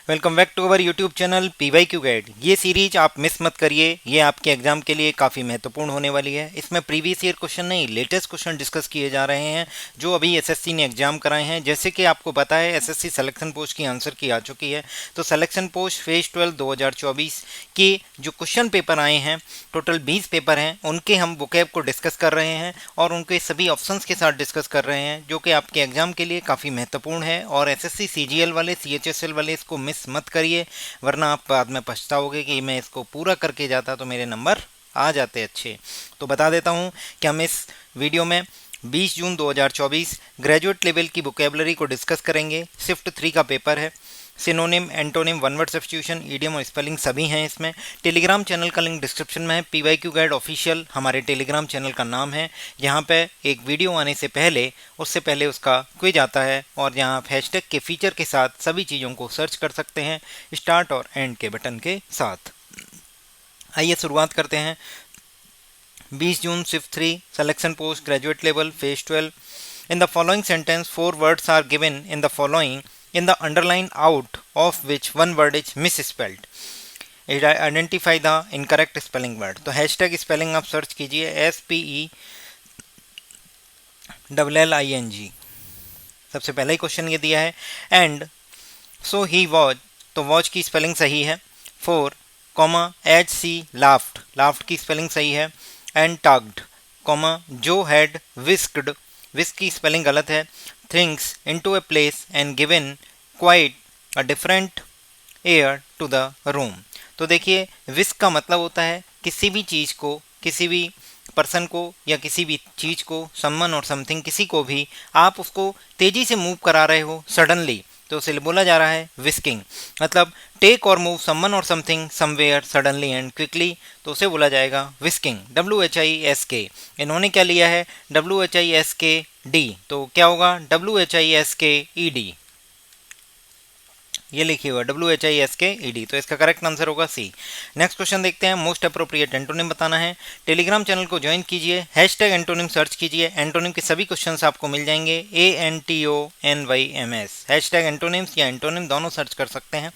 Welcome back to our YouTube channel PYQ guide. ये series आप miss मत करिए, ये आपके एग्जाम के लिए काफ़ी महत्वपूर्ण होने वाली है। इसमें प्रीवियस ईयर क्वेश्चन नहीं, लेटेस्ट क्वेश्चन डिस्कस किए जा रहे हैं जो अभी एसएससी ने एग्जाम कराए हैं। जैसे कि आपको पता है एसएससी सिलेक्शन पोस्ट की आंसर की आ चुकी है, तो सिलेक्शन पोस्ट फेज 12 2024 के जो क्वेश्चन पेपर आए हैं, टोटल 20 पेपर हैं, उनके हम वोकैब को डिस्कस कर रहे हैं और उनके सभी ऑप्शंस के साथ डिस्कस कर रहे हैं, जो कि आपके एग्जाम के लिए काफ़ी महत्वपूर्ण है। और एसएससी सीजीएल वाले, सीएचएसएल वाले इसको मिस मत करिए, वरना आप बाद में पछताओगे कि मैं इसको पूरा करके जाता तो मेरे नंबर आ जाते अच्छे। तो बता देता हूँ कि हम इस वीडियो में 20 जून 2024 ग्रेजुएट लेवल की वोकेबलरी को डिस्कस करेंगे। शिफ्ट 3 का पेपर है। Synonym, antonym, one word substitution, idiom और स्पेलिंग सभी हैं इसमें। टेलीग्राम चैनल का लिंक डिस्क्रिप्शन में है। PYQ गाइड ऑफिशियल हमारे टेलीग्राम चैनल का नाम है। यहाँ पे एक वीडियो आने से पहले, उससे पहले उसका क्विज आता है और यहाँ आप हैशटैग के फीचर के साथ सभी चीज़ों को सर्च कर सकते हैं, स्टार्ट और एंड के बटन के साथ। आइए शुरुआत करते हैं। 20 जून shift 3 selection post graduate level phase 12। In the following sentence 4 words are given in the following in the underline out of which one word is misspelled. Identify the incorrect spelling word. तो hashtag spelling आप search कीजिए SPELLING। सबसे पहला ही question ये दिया है and so he was, तो वॉज की स्पेलिंग सही है। 4 comma H C laughed, laughed की स्पेलिंग सही है। एंड टग्ड कॉमा जो हैड विस्क्ड, विस्क की स्पेलिंग गलत है। things into a place and given quite a different air to the room। तो देखिए विस्क का मतलब होता है किसी भी चीज़ को, किसी भी पर्सन को या किसी भी चीज़ को, समवन और समथिंग, किसी को भी आप उसको तेज़ी से मूव करा रहे हो सडनली, तो उसे बोला जा रहा है विस्किंग। मतलब टेक और मूव समवन और something somewhere suddenly and quickly, तो उसे बोला जाएगा विस्किंग। WHISK, इन्होंने क्या लिया है WHISKD, तो क्या होगा WHISKED, ये लिखिए हुआ WHISKED, तो इसका करेक्ट आंसर होगा सी। नेक्स्ट क्वेश्चन देखते हैं। मोस्ट अप्रोप्रिएट एंटोनिम बताना है। टेलीग्राम चैनल को ज्वाइन कीजिए, हैशटैग एंटोनिम सर्च कीजिए, एंटोनिम के सभी क्वेश्चंस आपको मिल जाएंगे। ANTONYMS, हैशटैग एंटोनिम्स या एंटोनिम दोनों सर्च कर सकते हैं।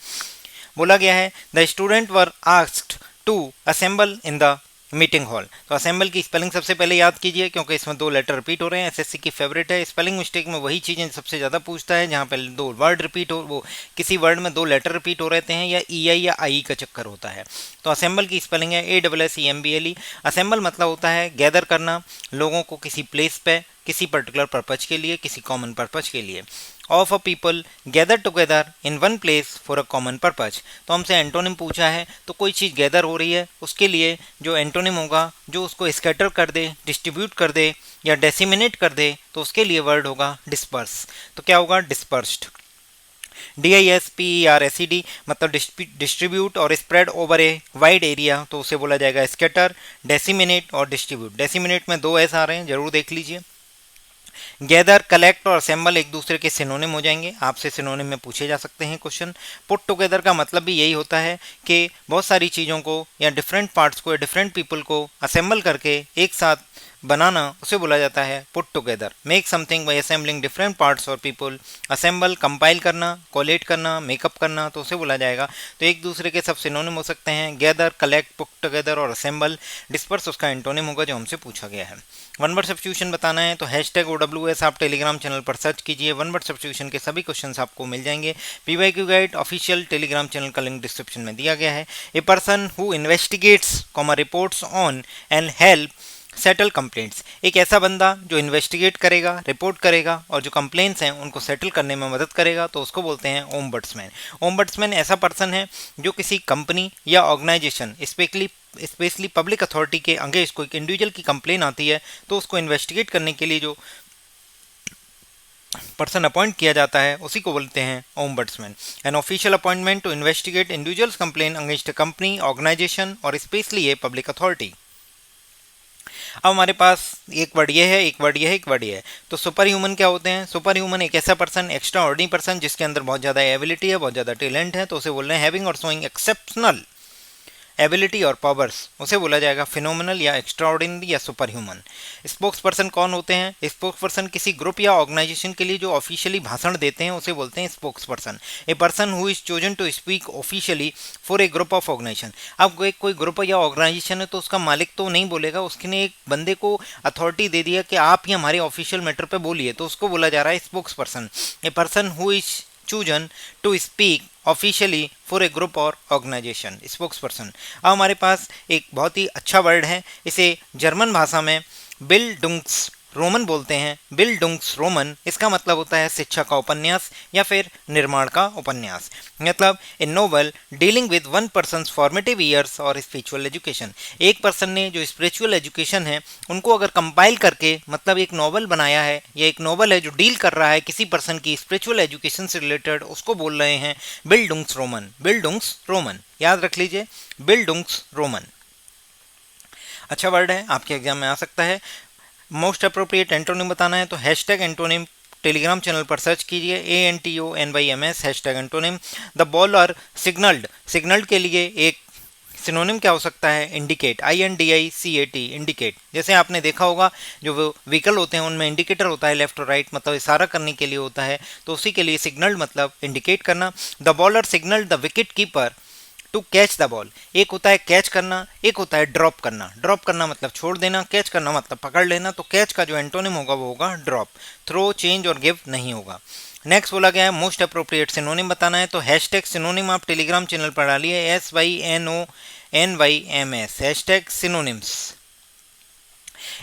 बोला गया है the student were asked to assemble in the meeting hall. तो असेंबल की स्पेलिंग सबसे पहले याद कीजिए, क्योंकि इसमें 2 लेटर रिपीट हो रहे हैं। एसएससी की फेवरेट है। स्पेलिंग मिस्टेक में वही चीज़ें सबसे ज़्यादा पूछता है जहाँ पे 2 वर्ड रिपीट हो, वो किसी वर्ड में 2 लेटर रिपीट हो रहते हैं, या EI या आई का चक्कर होता है। तो असेंबल की स्पेलिंग है ASSEMBLE। असेंबल मतलब होता है गैदर करना लोगों को किसी प्लेस पे, किसी पर्टिकुलर पर्पज के लिए, किसी कॉमन पर्पज के लिए। Of a people gather together in one place for a common purpose. तो हमसे एंटोनिम पूछा है, तो कोई चीज़ गैदर हो रही है, उसके लिए जो एंटोनिम होगा, जो उसको स्कैटर कर दे, डिस्ट्रीब्यूट कर दे या डेसिमिनेट कर दे, तो उसके लिए वर्ड होगा डिस्पर्स। तो क्या होगा डिस्पर्स्ड। DISPERSED मतलब डिस्ट्रीब्यूट और spread over a wide area, तो उसे बोला जाएगा स्कैटर। डेसिमिनेट और डिस्ट्रीब्यूट, डेसिमिनेट में 2 S आ रहे हैं, जरूर देख लीजिए। गैदर, कलेक्ट और असेंबल एक दूसरे के सिनोनिम हो जाएंगे, आपसे सिनोनिम में पूछे जा सकते हैं क्वेश्चन। पुट टुगेदर का मतलब भी यही होता है कि बहुत सारी चीज़ों को या डिफरेंट पार्ट्स को या डिफरेंट पीपल को असेंबल करके एक साथ बनाना, उसे बोला जाता है put together. Make something bye assembling different parts और पीपल। असेंबल कंपाइल करना, कोलेट करना, मेकअप करना, तो उसे बोला जाएगा। तो एक दूसरे के सब सिनोनिम हो सकते हैं, गैदर, कलेक्ट, पुट टुगेदर और असेंबल। डिस्पर्स उसका एंटोनिम होगा जो हमसे पूछा गया है। वन वर्ड सब्स्टिट्यूशन बताना है, तो हैशटैग OWS आप टेलीग्राम चैनल पर सर्च कीजिए। वन वर्ड सब्स्टिट्यूशन के सभी क्वेश्चंस आपको मिल जाएंगे। PYQ guide official Telegram channel का लिंक डिस्क्रिप्शन में दिया गया है। ए person who investigates, reports on and help settle complaints, एक ऐसा बंदा जो इन्वेस्टिगेट करेगा, रिपोर्ट करेगा और जो कंप्लेंट्स हैं उनको सेटल करने में मदद करेगा, तो उसको बोलते हैं ओम्बड्समैन। ओम्बड्समैन ऐसा पर्सन है जो किसी कंपनी या ऑर्गेनाइजेशन, स्पेशली पब्लिक अथॉरिटी के अगेंस्ट कोई इंडिविजुअल की कंप्लेन आती है, तो उसको इन्वेस्टिगेट करने के लिए जो पर्सन अपॉइंट किया जाता है उसी को बोलते हैं ombudsman. An official appointment to investigate individuals complain against a company, organisation और स्पेशली ए पब्लिक अथॉरिटी। अब हमारे पास एक वर्ड ये है, एक वर्ड ये है, एक वर्ड ये है। तो सुपर ह्यूमन क्या होते हैं? सुपर ह्यूमन एक ऐसा पर्सन, एक्स्ट्रा ऑर्डिनरी पर्सन जिसके अंदर बहुत ज़्यादा एबिलिटी है, बहुत ज़्यादा टैलेंट है, तो उसे बोल रहे हैं हैविंग और शोइंग एक्सेप्शनल एबिलिटी और पावर्स, उसे बोला जाएगा फिनोमिनल या एक्स्ट्राऑर्डिनरी या सुपर ह्यूमन। स्पोक्स पर्सन कौन होते हैं? स्पोक्स पर्सन किसी ग्रुप या ऑर्गेनाइजेशन के लिए जो ऑफिशियली भाषण देते हैं उसे बोलते हैं spokesperson. A person who is chosen to speak officially for a group of organisation. अब कोई ग्रुप या ऑर्गेनाइजेशन है तो उसका मालिक तो नहीं बोलेगा, उसने एक बंदे को अथॉरिटी दे दिया कि आप ही हमारे ऑफिशियल मैटर पे बोलिए, तो उसको बोला जा रहा है spokes person. A person who is chosen to speak officially for a group or organization, spokesperson। अब हमारे पास एक बहुत ही अच्छा वर्ड है, इसे जर्मन भाषा में बिल्डुंग्स रोमन बोलते हैं। बिल्डुंग्स रोमन, इसका मतलब होता है शिक्षा का उपन्यास या फिर निर्माण का उपन्यास। मतलब ए novel dealing with one persons formative years और स्पिरिचुअल एजुकेशन। एक पर्सन ने जो स्पिरिचुअल एजुकेशन है उनको अगर कंपाइल करके मतलब एक नॉवल बनाया है, या एक नॉवल है जो डील कर रहा है किसी पर्सन की स्पिरिचुअल एजुकेशन से रिलेटेड, उसको बोल रहे हैं बिल्डुंग्स रोमन। बिल्डुंग्स रोमन याद रख लीजिए, बिल्डुंग्स रोमन अच्छा वर्ड है, आपके एग्जाम में आ सकता है। मोस्ट अप्रोप्रिएट एंटोनिम बताना है तो हैशटैग एंटोनिम टेलीग्राम चैनल पर सर्च कीजिए, ANTONYMS hashtag antonym. The bowler signalled, signalled के लिए एक सिनोनिम क्या हो सकता है? Indicate, INDICAT indicate. जैसे आपने देखा होगा जो वो व्हीकल होते हैं उनमें इंडिकेटर होता है लेफ्ट और राइट, मतलब इशारा करने के लिए होता है, तो उसी के लिए सिग्नल्ड मतलब इंडिकेट करना। The bowler signalled the wicket keeper to catch the ball. एक होता है कैच करना, एक होता है ड्रॉप करना। ड्रॉप करना मतलब छोड़ देना, कैच करना मतलब पकड़ लेना। तो कैच का जो एंटोनिम होगा वो होगा ड्रॉप। थ्रो, चेंज और गिव नहीं होगा। नेक्स्ट बोला गया है मोस्ट अप्रोप्रिएट सिनोनिम बताना है तो हैशटैग सिनोनिम आप टेलीग्राम चैनल पर डालिए, SYNONYMS hashtag synonyms.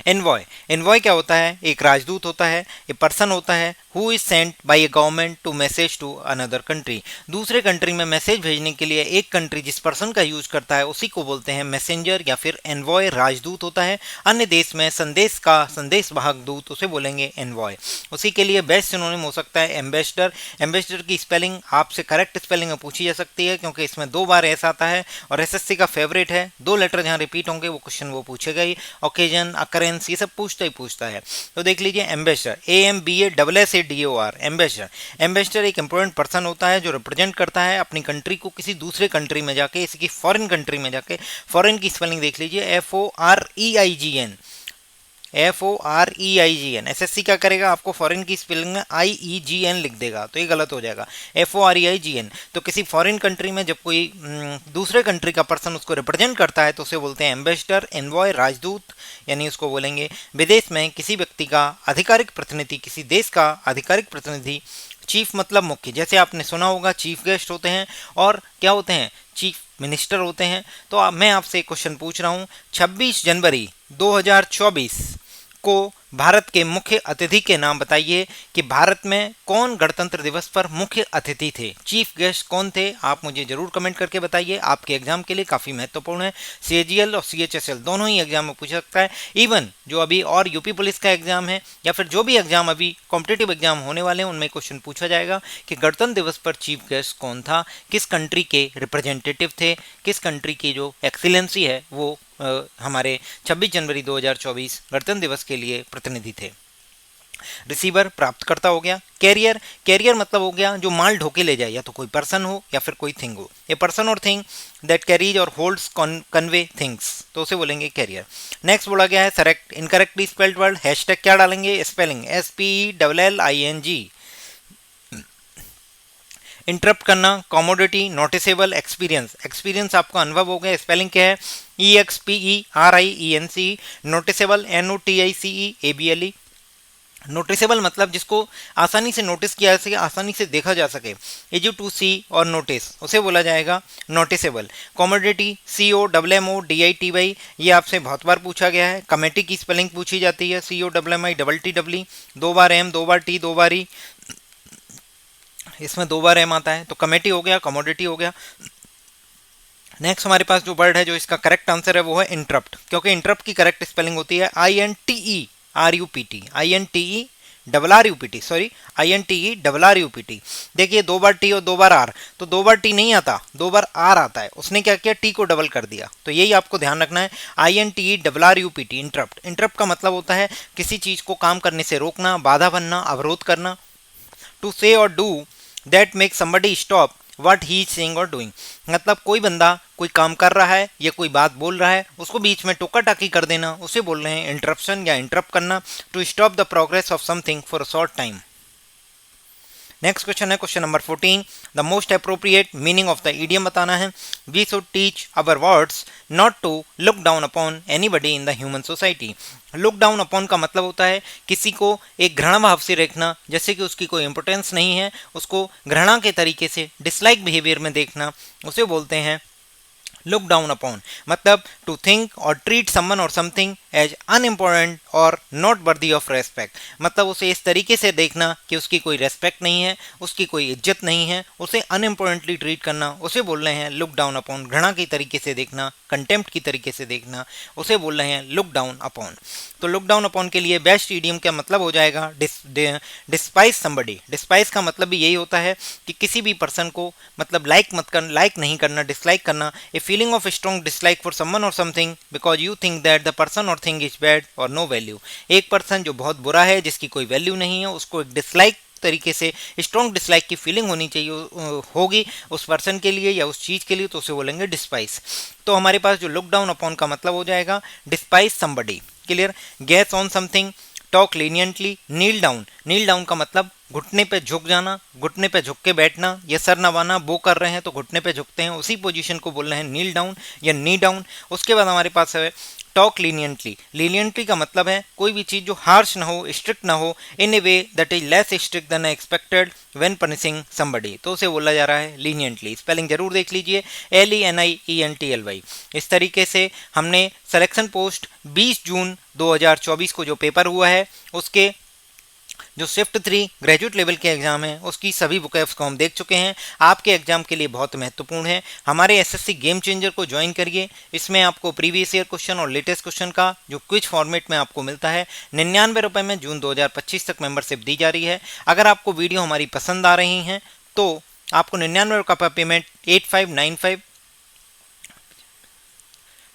Envoy, envoy क्या होता है? एक राजदूत होता है, ए पर्सन होता है who is sent by a government to message to another country. दूसरे कंट्री में मैसेज भेजने के लिए एक कंट्री जिस पर्सन का यूज करता है उसी को बोलते हैं मैसेंजर या फिर एनवॉय, राजदूत होता है। अन्य देश में संदेश का संदेश वाहक दूत, उसे बोलेंगे एनवॉय। उसी के लिए बेस्ट सिनोनिम हो सकता है एम्बेसडर। एम्बेसडर की स्पेलिंग आपसे करेक्ट स्पेलिंग में पूछी जा सकती है क्योंकि इसमें 2 बार एस आता है और SSC का फेवरेट है। 2 लेटर जहाँ रिपीट होंगे वो क्वेश्चन वो पूछेगा ही। ओकेजन, अकरेंस, ये सब पूछता है। तो देख लीजिए एम्बेसडर, AMBASSADOR एम्बेसडर। एम्बेसडर एक इंपॉर्टेंट पर्सन होता है जो रिप्रेजेंट करता है अपनी कंट्री को किसी दूसरे कंट्री में जाके, इसकी फॉरेन कंट्री में जाके। फॉरेन की स्पेलिंग देख लीजिए FOREIGN, FOREIGN। SSC क्या करेगा, आपको फॉरेन की स्पेलिंग में IEGN लिख देगा तो ये गलत हो जाएगा, FOREIGN। तो किसी फॉरेन कंट्री में जब कोई दूसरे कंट्री का पर्सन उसको रिप्रेजेंट करता है तो उसे बोलते हैं एम्बेसडर, एनवॉय, राजदूत, यानी उसको बोलेंगे। विदेश में किसी व्यक्ति का आधिकारिक प्रतिनिधि, किसी देश का आधिकारिक प्रतिनिधि। चीफ मतलब मुख्य, जैसे आपने सुना होगा चीफ गेस्ट होते हैं और क्या होते हैं, चीफ मिनिस्टर होते हैं। तो मैं आपसे एक क्वेश्चन पूछ रहा हूँ, 26 जनवरी 2024 को भारत के मुख्य अतिथि के नाम बताइए कि भारत में कौन गणतंत्र दिवस पर मुख्य अतिथि थे, चीफ गेस्ट कौन थे? आप मुझे जरूर कमेंट करके बताइए, आपके एग्जाम के लिए काफ़ी महत्वपूर्ण है। CAGL और CHSL दोनों ही एग्जाम में पूछ सकता है। इवन जो अभी और यूपी पुलिस का एग्जाम है या फिर जो भी एग्जाम अभी कॉम्पिटेटिव एग्जाम होने वाले हैं उनमें क्वेश्चन पूछा जाएगा कि गणतंत्र दिवस पर चीफ गेस्ट कौन था, किस कंट्री के रिप्रेजेंटेटिव थे, किस कंट्री की जो एक्सीलेंसी है वो हमारे 26 जनवरी 2024 गणतंत्र दिवस के लिए प्रतिनिधि थे। रिसीवर प्राप्तकर्ता हो गया। कैरियर, कैरियर मतलब हो गया जो माल ढोके ले जाए, या तो कोई पर्सन हो या फिर कोई थिंग हो। ए पर्सन और थिंग दैट कैरीज और होल्ड्स कन्वे थिंग्स, तो उसे बोलेंगे कैरियर। नेक्स्ट बोला गया है correct incorrectly spelled word, hashtag क्या डालेंगे? Spelling SPELLING। इंटरप्ट करना, कॉमोडिटी, नोटिसेबल, एक्सपीरियंस, एक्सपीरियंस आपका अनुभव हो गया, स्पेलिंग क्या है? EXPERIENC। Noticeable NOTICEABLE। नोटिसेबल मतलब जिसको आसानी से नोटिस किया जा सके, आसानी से देखा जा सके, इजी टू सी और नोटिस, उसे बोला जाएगा नोटिसेबल। कॉमोडिटी COMMODITY, ये आपसे बहुत बार पूछा गया है। कमेटी की स्पेलिंग पूछी जाती है COMMITTE, 2 बार M 2 बार T 2 बार E, इसमें 2 बार M आता है। तो कमेटी हो गया, कमोडिटी हो गया। नेक्स्ट हमारे पास जो वर्ड है जो इसका करेक्ट आंसर है वो है इंटरप्ट, क्योंकि इंटरप्ट की करेक्ट स्पेलिंग होती है INTERUPT, INTERRUPT। देखिए 2 बार टी और 2 बार आर, तो 2 बार टी नहीं आता, 2 बार आर आता है। उसने क्या किया, टी को डबल कर दिया। तो यही आपको ध्यान रखना है, INTERRUPT इंटरप्ट। इंटरप्ट का मतलब होता है किसी चीज को काम करने से रोकना, बाधा बनना, अवरोध करना। टू से और do that make somebody stop what he is saying और डूइंग। मतलब कोई बंदा कोई काम कर रहा है या कोई बात बोल रहा है, उसको बीच में टोका टाकी कर देना, उसे बोल रहे हैं इंटरप्शन या इंटरप्ट करना। To stop the progress of something for a short time. Next question है question number 14। The most appropriate meaning of the idiom बताना है। We should teach our words not to look down upon anybody in the human society. Look down upon का मतलब होता है किसी को एक घृणा भाव से देखना, जैसे कि उसकी कोई इंपोर्टेंस नहीं है, उसको घृणा के तरीके से डिसलाइक बिहेवियर में देखना, उसे बोलते हैं लुक डाउन अपॉन। मतलब टू थिंक और ट्रीट समवन और समथिंग एज अनइम्पोर्टेंट और नॉट वर्दी ऑफ रेस्पेक्ट। मतलब उसे इस तरीके से देखना कि उसकी कोई रेस्पेक्ट नहीं है, उसकी कोई इज्जत नहीं है, उसे अनइम्पोर्टेंटली ट्रीट करना, उसे बोल रहे हैं लुक डाउन अपॉन। घृणा की तरीके से देखना, कंटेम्प्ट की तरीके से देखना, उसे बोल रहे हैं लुक डाउन अपॉन। तो लुक डाउन अपॉन के लिए बेस्ट इडियम का मतलब हो जाएगा डिस्पाइज समबडी। डिस्पाइज का मतलब भी यही होता है कि किसी भी पर्सन को मतलब लाइक नहीं करना, डिसलाइक करना। A feeling of strong dislike for someone और something because you think that the person और थिंग इज बैड और नो वैल्यू। एक पर्सन जो बहुत बुरा है, जिसकी कोई वैल्यू नहीं है, उसको एक डिसलाइक तरीके से स्ट्रॉन्ग डिसलाइक की फीलिंग होनी चाहिए होगी उस पर्सन के लिए या उस चीज़ के लिए, तो उसे बोलेंगे डिस्पाइस। तो हमारे पास जो लुक डाउन अपॉन का मतलब हो जाएगा despise somebody. Clear. Gas on something, talk leniently, kneel down. Kneel down का मतलब घुटने पे झुक जाना, घुटने पे झुक के बैठना या सर नवाना। वो कर रहे हैं तो घुटने पे झुकते हैं, उसी पोजीशन को बोल रहे हैं नील डाउन या नी डाउन। उसके बाद हमारे पास है टॉक लीनियंटली। लीनियंटली का मतलब है कोई भी चीज़ जो हार्श ना हो, स्ट्रिक्ट ना हो, in a way that is less strict than expected when punishing somebody, तो उसे बोला जा रहा है लीनियंटली। स्पेलिंग जरूर देख लीजिए, LENIENTLY। इस तरीके से हमने सिलेक्शन पोस्ट 20 जून 2024 को जो पेपर हुआ है, उसके जो शिफ्ट 3 ग्रेजुएट लेवल के एग्जाम है, उसकी सभी बुकएप्स को हम देख चुके हैं। आपके एग्जाम के लिए बहुत महत्वपूर्ण है। हमारे SSC गेम चेंजर को ज्वाइन करिए। इसमें आपको प्रीवियस ईयर क्वेश्चन और लेटेस्ट क्वेश्चन का जो क्विज फॉर्मेट में आपको मिलता है। 99 रुपये में जून 2025 तक मेंबरशिप दी जा रही है। अगर आपको वीडियो हमारी पसंद आ रही हैं तो आपको 99 रुपये का पेमेंट 8595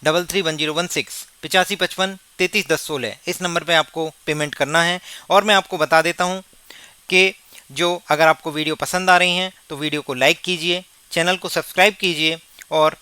331016 8555 331016 इस नंबर पे आपको पेमेंट करना है। और मैं आपको बता देता हूँ कि जो अगर आपको वीडियो पसंद आ रही हैं तो वीडियो को लाइक कीजिए, चैनल को सब्सक्राइब कीजिए और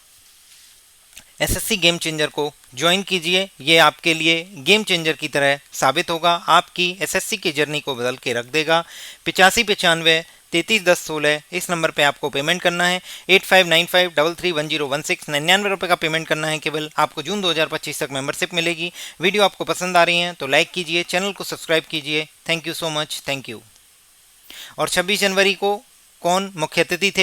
SSC गेम चेंजर को ज्वाइन कीजिए। ये आपके लिए गेम चेंजर की तरह साबित होगा, आपकी SSC की जर्नी को बदल के रख देगा। 8595 331016 इस नंबर पे आपको पेमेंट करना है। 8595 331016 99 रुपये का पेमेंट करना है केवल। आपको जून 2025 तक मेंबरशिप मिलेगी। वीडियो आपको पसंद आ रही है तो लाइक कीजिए, चैनल को सब्सक्राइब कीजिए। Thank you so much, thank you. और 26 जनवरी को कौन मुख्य अतिथि थे?